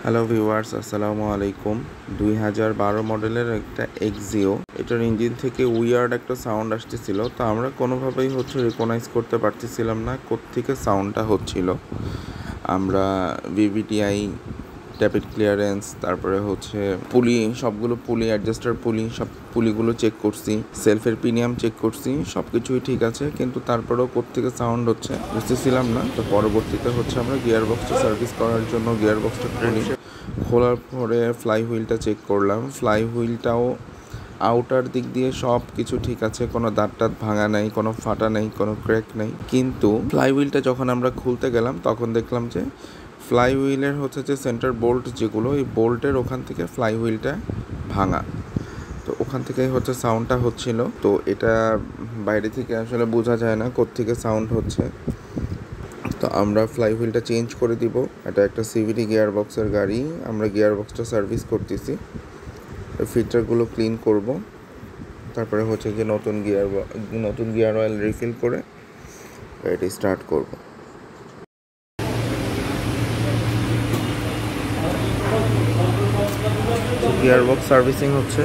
Hello viewers, আসসালামু আলাইকুম। 2012 মডেলের একটা এক্সিও, এটার ইঞ্জিন থেকে উইয়ার্ড একটা সাউন্ড আসতেছিল। তো আমরা কোনোভাবেই রিকগনাইজ করতে পারতেছিলাম না কোত্থেকে সাউন্ডটা হচ্ছিল। আমরা ভিভিটিআই, ট্যাপিড ক্লিয়ারেন্স, তারপরে পুলি, সবগুলো পুলি, অ্যাডজাস্টার পুলি, সব পুলিগুলো চেক করছি, সেলফের প্রিমিয়াম চেক করছি, সব কিছুই ঠিক আছে, কিন্তু তারপরেও কোত্থেকে সাউন্ড হচ্ছে বুঝতেছিলাম না। তো পরবর্তীতে আমরা গিয়ার বক্সটা সার্ভিস করার জন্য গিয়ার বক্সটা খোলার পরে ফ্লাই হুইলটা চেক করলাম। ফ্লাই হুইলটাও আউটার দিক দিয়ে সব কিছু ঠিক আছে, কোনো দাঁত টাত ভাঙা নাই, কোনো ফাটা নেই, কোনো ক্র্যাক নেই। কিন্তু ফ্লাই হুইলটা যখন আমরা খুলতে গেলাম তখন দেখলাম যে ফ্লাই হুইলের যে সেন্টার বোল্ট যেগুলো, এই বোল্টের ওখান থেকে ফ্লাই হুইলটা ভাঙা। তো ওখান থেকেই সাউন্ডটা হচ্ছিল। তো এটা বাইরে থেকে আসলে বোঝা যায় না কোত্থেকে সাউন্ড হচ্ছে। তো আমরা ফ্লাই হুইলটা চেঞ্জ করে দিব। এটা একটা সিভিটি গিয়ার বক্সের গাড়ি, আমরা গিয়ার বক্সটা সার্ভিস করতেছি, ফিল্টারগুলো ক্লিন করব, তারপরে যে নতুন গিয়ার অয়েল রিফিল করে গাড়িটি স্টার্ট করব। গিয়ার বক্স সার্ভিসিং হচ্ছে।